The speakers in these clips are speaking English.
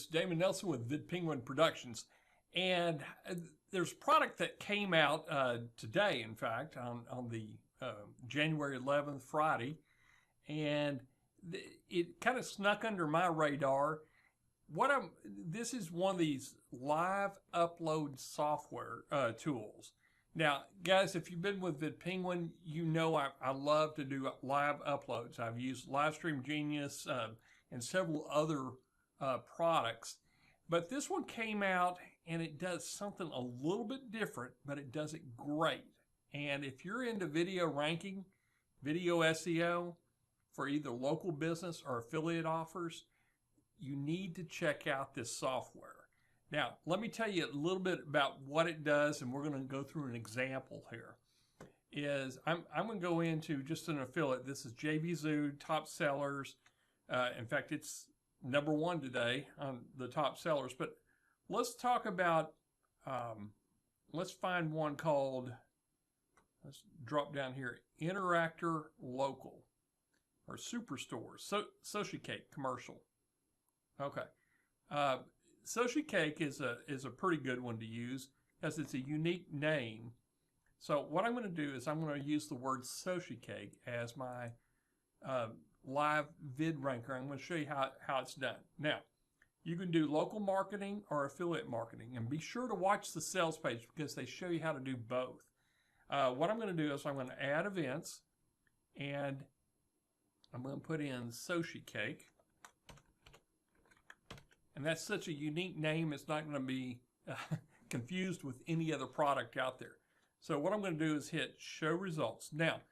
This is Damon Nelson with VidPenguin Productions, and there's a product that came out today, in fact, on the January 11th, Friday, and it kind of snuck under my radar. This is one of these live upload software tools. Now, guys, if you've been with VidPenguin, you know I love to do live uploads. I've used Livestream Genius and several other products, but this one came out and it does something a little bit different, but it does it great. And if you're into video ranking, video SEO for either local business or affiliate offers, you need to check out this software. Now, let me tell you a little bit about what it does, and we're going to go through an example here. I'm going to go into just an affiliate. This is JVZoo Top Sellers. In fact, it's #1 today on the top sellers. But let's talk about, let's find one called, let's drop down here, Interactor Local or Superstore, Sociacake commercial. Okay. Sociacake is a pretty good one to use because it's a unique name. So what I'm going to do is I'm going to use the word Sociacake as my live VidRanker. I'm going to show you how it's done. Now, you can do local marketing or affiliate marketing, and be sure to watch the sales page because they show you how to do both. What I'm going to do is I'm going to add events, and I'm going to put in Sociacake. And that's such a unique name, it's not going to be confused with any other product out there. So what I'm going to do is hit Show Results. Now,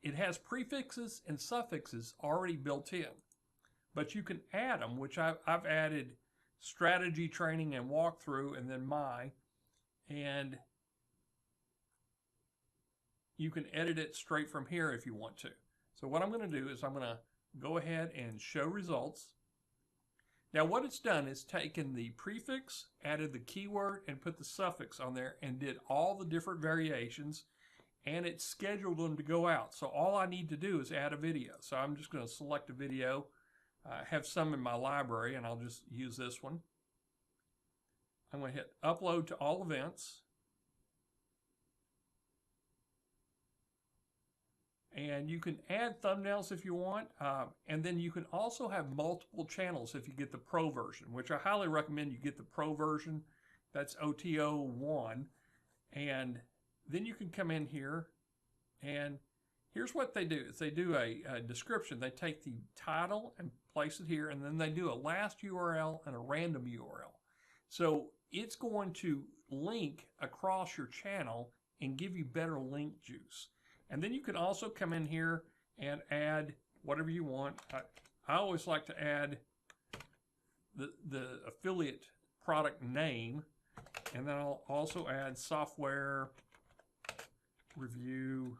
it has prefixes and suffixes already built in, but you can add them, which I've added strategy, training, and walkthrough, and then and you can edit it straight from here if you want to. So what I'm going to do is I'm going to go ahead and Show Results. Now what it's done is taken the prefix, added the keyword, and put the suffix on there and did all the different variations, and it scheduled them to go out. So all I need to do is add a video. So I'm just going to select a video. I have some in my library, and I'll just use this one. I'm going to hit Upload to All Events. And you can add thumbnails if you want, and then you can also have multiple channels if you get the Pro version, which I highly recommend you get the Pro version. That's OTO 1. And then you can come in here, and here's what they do. Is they do a description. They take the title and place it here, and then they do a last URL and a random URL. So it's going to link across your channel and give you better link juice. And then you can also come in here and add whatever you want. I always like to add the affiliate product name, and then I'll also add software review,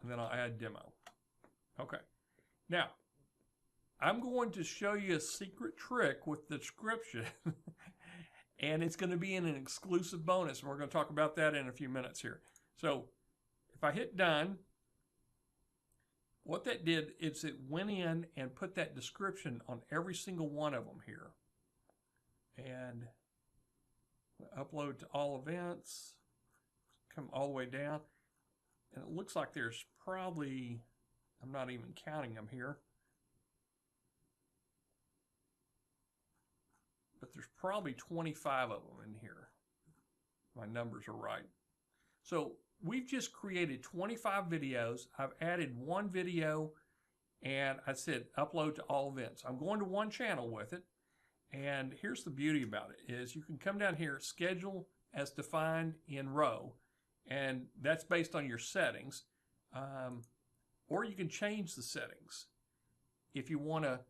and then I'll add demo. Okay. Now, I'm going to show you a secret trick with the description, and it's going to be in an exclusive bonus, and we're going to talk about that in a few minutes here. So, if I hit done, what that did is it went in and put that description on every single one of them here. And upload to all events, come all the way down. And it looks like there's probably, I'm not even counting them here, but there's probably 25 of them in here. My numbers are right. So we've just created 25 videos. I've added one video, and I said upload to all events. I'm going to one channel with it, and here's the beauty about it is you can come down here, schedule as defined in row, and that's based on your settings, or you can change the settings if you want to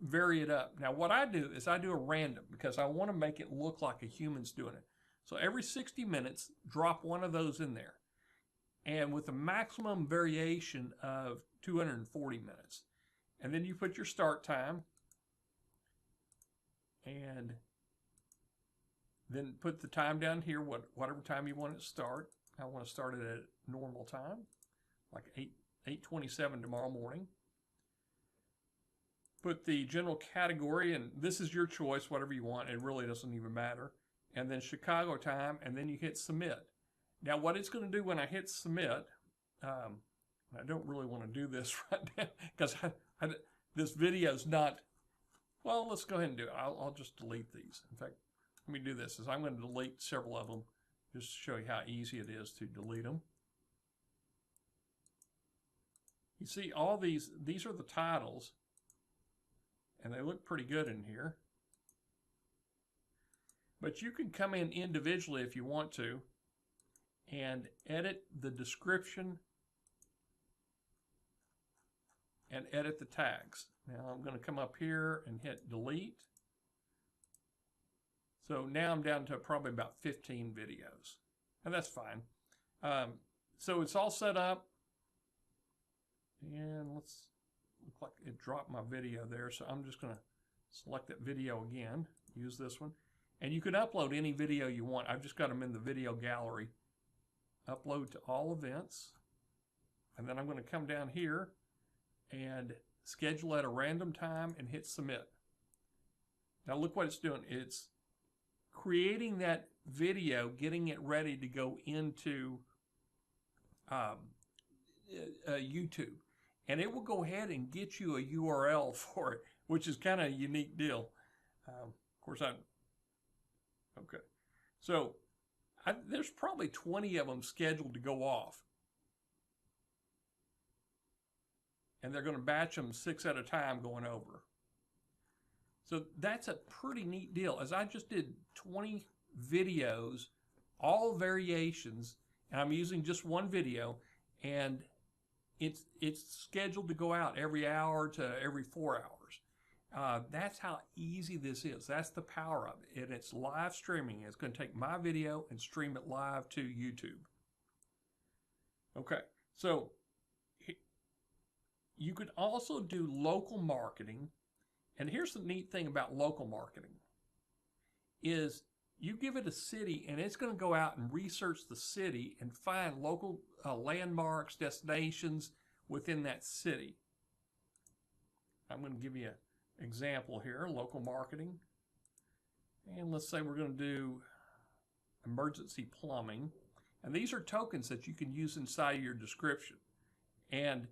vary it up. Now what I do is I do a random because I want to make it look like a human's doing it. So every 60 minutes, drop one of those in there. And with a maximum variation of 240 minutes. And then you put your start time. And then put the time down here, whatever time you want it to start. I want to start it at normal time, like 8:27 tomorrow morning. put the general category, and this is your choice, whatever you want. It really doesn't even matter. And then Chicago time, and then you hit submit. Now, what it's going to do when I hit submit, I don't really want to do this right now because this video is not, well, let's go ahead and do it. I'll just delete these. In fact, let me do this. Is I'm going to delete several of them just to show you how easy it is to delete them. You see all these are the titles, and they look pretty good in here. But you can come in individually if you want to and edit the description and edit the tags. Now I'm going to come up here and hit delete. So now I'm down to probably about 15 videos, and that's fine. So it's all set up, and let's look like it dropped my video there. So I'm just going to select that video again, use this one, and you can upload any video you want. I've just got them in the video gallery. Upload to all events, and then I'm going to come down here and schedule at a random time and hit submit. Now look what it's doing. It's creating that video, getting it ready to go into YouTube. And it will go ahead and get you a URL for it, which is kind of a unique deal. Of course, okay. So there's probably 20 of them scheduled to go off. And they're going to batch them 6 at a time going over. So that's a pretty neat deal. As I just did 20 videos, all variations, and I'm using just one video, and it's scheduled to go out every hour to every 4 hours. That's how easy this is. That's the power of it. And it's live streaming. It's going to take my video and stream it live to YouTube. Okay, so you could also do local marketing. And here's the neat thing about local marketing is you give it a city and it's going to go out and research the city and find local landmarks, destinations within that city. I'm going to give you an example here, local marketing. And let's say we're going to do emergency plumbing. And these are tokens that you can use inside of your description. And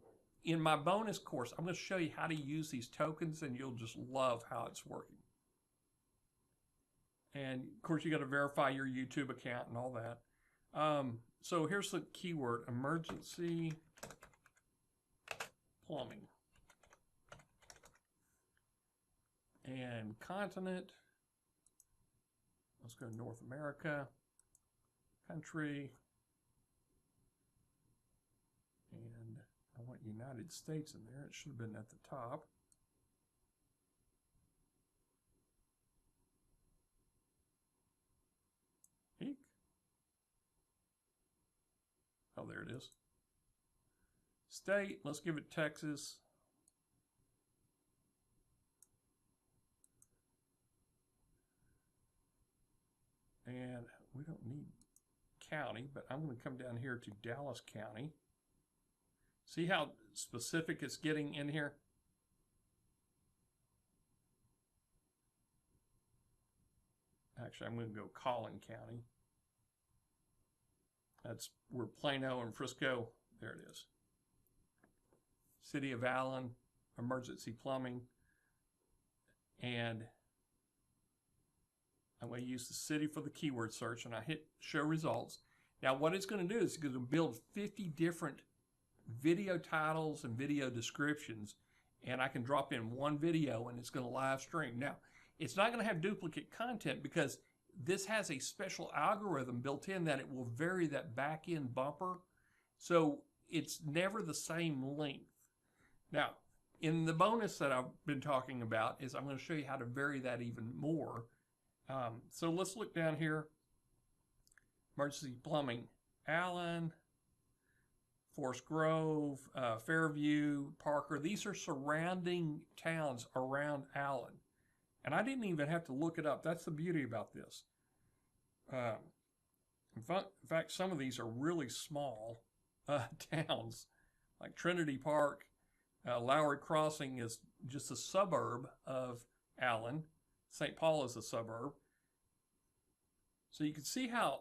in my bonus course, I'm going to show you how to use these tokens, and you'll just love how it's working. And of course, you got to verify your YouTube account and all that. So here's the keyword: emergency plumbing. And continent. Let's go to North America. Country. And I want United States in there. It should have been at the top. Eek. Oh, there it is. State, let's give it Texas. And we don't need county, but I'm going to come down here to Dallas County. See how specific it's getting in here? Actually, I'm going to go Collin County. That's where Plano and Frisco, there it is. City of Allen, emergency plumbing. And I'm going to use the city for the keyword search, and I hit show results. Now what it's going to do is it's going to build 50 different video titles and video descriptions, and I can drop in one video and it's going to live stream. Now, it's not going to have duplicate content because this has a special algorithm built in that it will vary that back end bumper. So it's never the same length. Now, in the bonus that I've been talking about is I'm going to show you how to vary that even more. So let's look down here. Emergency plumbing, Allen, Forest Grove, Fairview, Parker. These are surrounding towns around Allen. And I didn't even have to look it up. That's the beauty about this. In fact, some of these are really small towns, like Trinity Park. Lowry Crossing is just a suburb of Allen. St. Paul is a suburb. So you can see how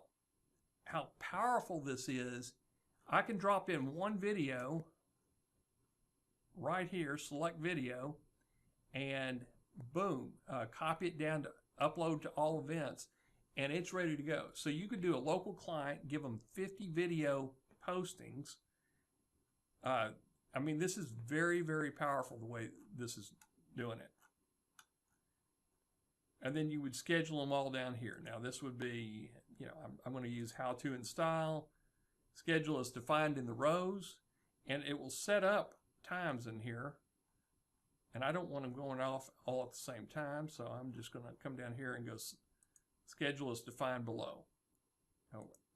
powerful this is. I can drop in one video right here, select video, and boom, copy it down to upload to all events, and it's ready to go. So you could do a local client, give them 50 video postings. I mean, this is very, very powerful the way this is doing it. And then you would schedule them all down here. Now this would be, you know, I'm going to use how to and style. Schedule is defined in the rows, and it will set up times in here. And I don't want them going off all at the same time, so I'm just going to come down here and go schedule is defined below.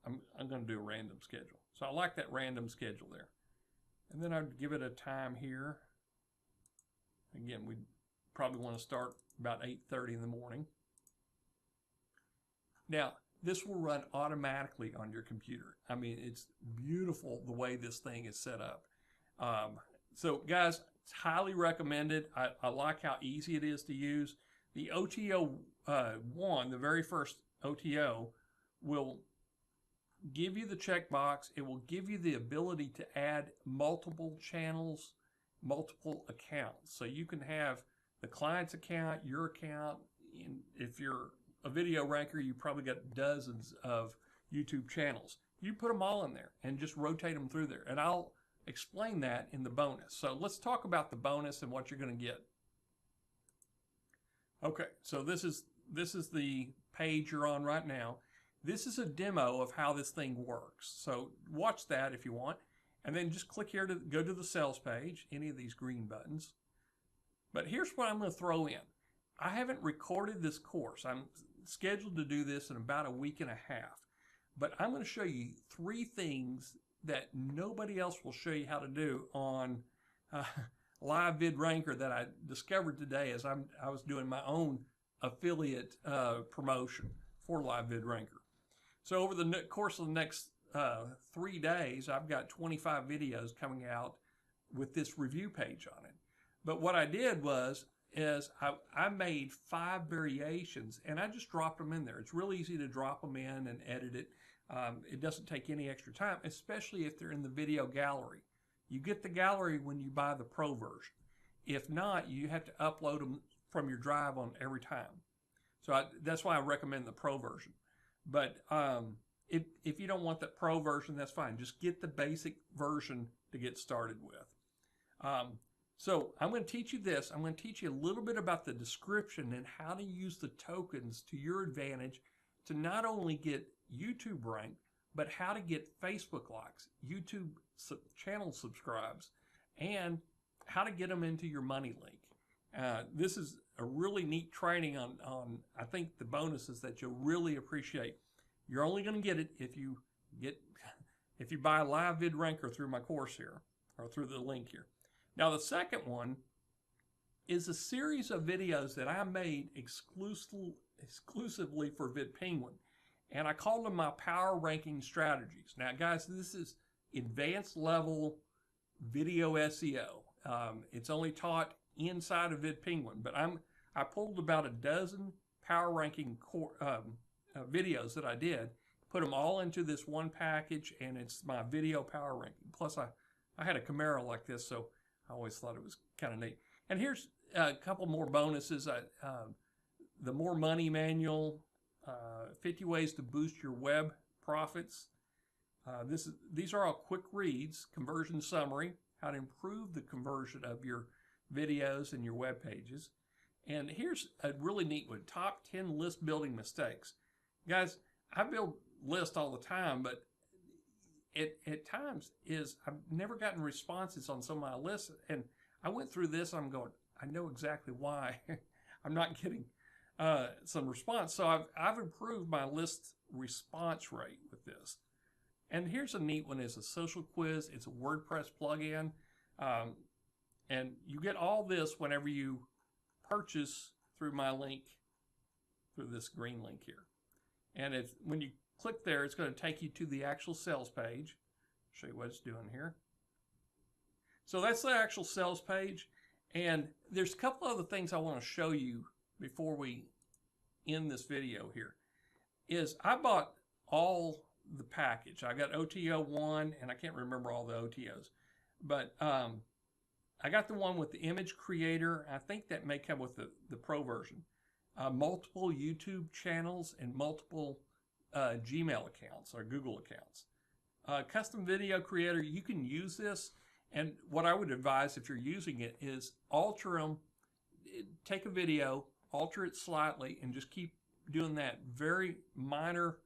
I'm going to do a random schedule. So I like that random schedule there. And then I'd give it a time here. Again, we probably want to start about 8:30 in the morning. Now, this will run automatically on your computer. I mean, it's beautiful the way this thing is set up. So guys, it's highly recommended. I like how easy it is to use. The OTO 1, the very first OTO, will give you the checkbox. It will give you the ability to add multiple channels, multiple accounts. So you can have the client's account, your account. And if you're a video ranker, you probably got dozens of YouTube channels. You put them all in there and just rotate them through there. And I'll explain that in the bonus. So let's talk about the bonus and what you're going to get. Okay, so this is the page you're on right now. This is a demo of how this thing works. So watch that if you want. And then just click here to go to the sales page, any of these green buttons. But here's what I'm going to throw in. I haven't recorded this course. I'm scheduled to do this in about a week and a half. But I'm going to show you 3 things that nobody else will show you how to do on LiveVidRanker that I discovered today as I was doing my own affiliate promotion for LiveVidRanker. So over the course of the next 3 days, I've got 25 videos coming out with this review page on it. But what I did is I made 5 variations, and I just dropped them in there. It's real easy to drop them in and edit it. It doesn't take any extra time, especially if they're in the video gallery. You get the gallery when you buy the Pro version. If not, you have to upload them from your drive on every time. So that's why I recommend the Pro version. But if you don't want the Pro version, that's fine. Just get the basic version to get started with. So I'm going to teach you this. I'm going to teach you a little bit about the description and how to use the tokens to your advantage to not only get YouTube ranked, but how to get Facebook likes, YouTube channel subscribes, and how to get them into your money link. This is a really neat training on I think the bonuses that you'll really appreciate. You're only going to get it if you buy LiveVidRanker through my course here, or through the link here. Now the second one is a series of videos that I made exclusively for VidPenguin, and I called them my power ranking strategies. Now guys, this is advanced level video SEO. It's only taught inside of VidPenguin, but I pulled about a dozen power ranking videos that I did, put them all into this one package, and it's my video power ranking. Plus I had a Camaro like this, so I always thought it was kind of neat. And here's a couple more bonuses. The More Money Manual, 50 Ways to Boost Your Web Profits. These are all quick reads, conversion summary, how to improve the conversion of your videos and your web pages. And here's a really neat one, top 10 list building mistakes. Guys, I build lists all the time, but at times I've never gotten responses on some of my lists, and I went through this, I'm going, I know exactly why I'm not getting some response. So I've improved my list response rate with this. And here's a neat one, is a social quiz. It's a WordPress plugin. And you get all this whenever you purchase through my link, through this green link here. And when you click there, it's going to take you to the actual sales page. Show you what it's doing here. So that's the actual sales page. And there's a couple other things I want to show you before we end this video here. Is I bought all the package. I got OTO 1, and I can't remember all the OTOs. But I got the one with the image creator. I think that may come with the Pro version. Multiple YouTube channels and multiple Gmail accounts or Google accounts. Custom video creator, you can use this. And what I would advise if you're using it is alter them. Take a video, alter it slightly, and just keep doing that. Very minor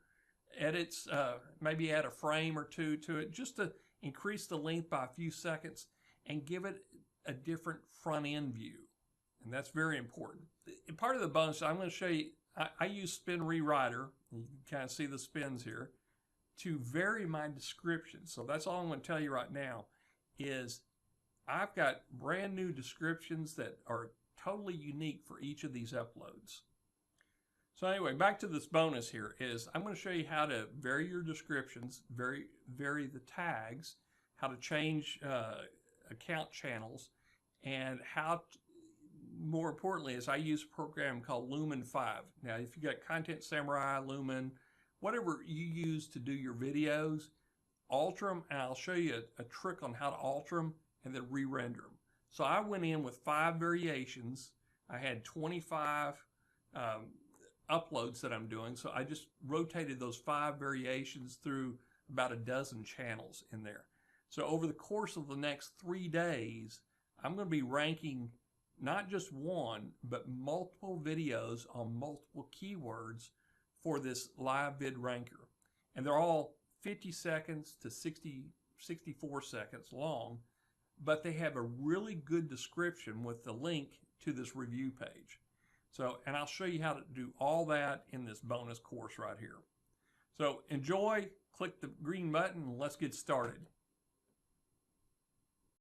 edits, maybe add a frame or two to it just to increase the length by a few seconds and give it a different front end view. And that's very important. And part of the bonus, I'm going to show you, I use Spin Rewriter. You can kind of see the spins here to vary my description. So that's all I'm going to tell you right now is I've got brand new descriptions that are totally unique for each of these uploads. So anyway, back to this bonus here is I'm going to show you how to vary your descriptions, vary the tags, how to change account channels, and how to, more importantly is I use a program called Lumen 5. Now if you got Content Samurai, Lumen, whatever you use to do your videos, alter them, and I'll show you a trick on how to alter them and then re-render them. So I went in with 5 variations. I had 25 uploads that I'm doing, so I just rotated those 5 variations through about a dozen channels in there. So over the course of the next 3 days, I'm going to be ranking not just one, but multiple videos on multiple keywords for this LiveVidRanker. And they're all 50 seconds to 64 seconds long, but they have a really good description with the link to this review page. So, and I'll show you how to do all that in this bonus course right here. So enjoy, click the green button, and let's get started.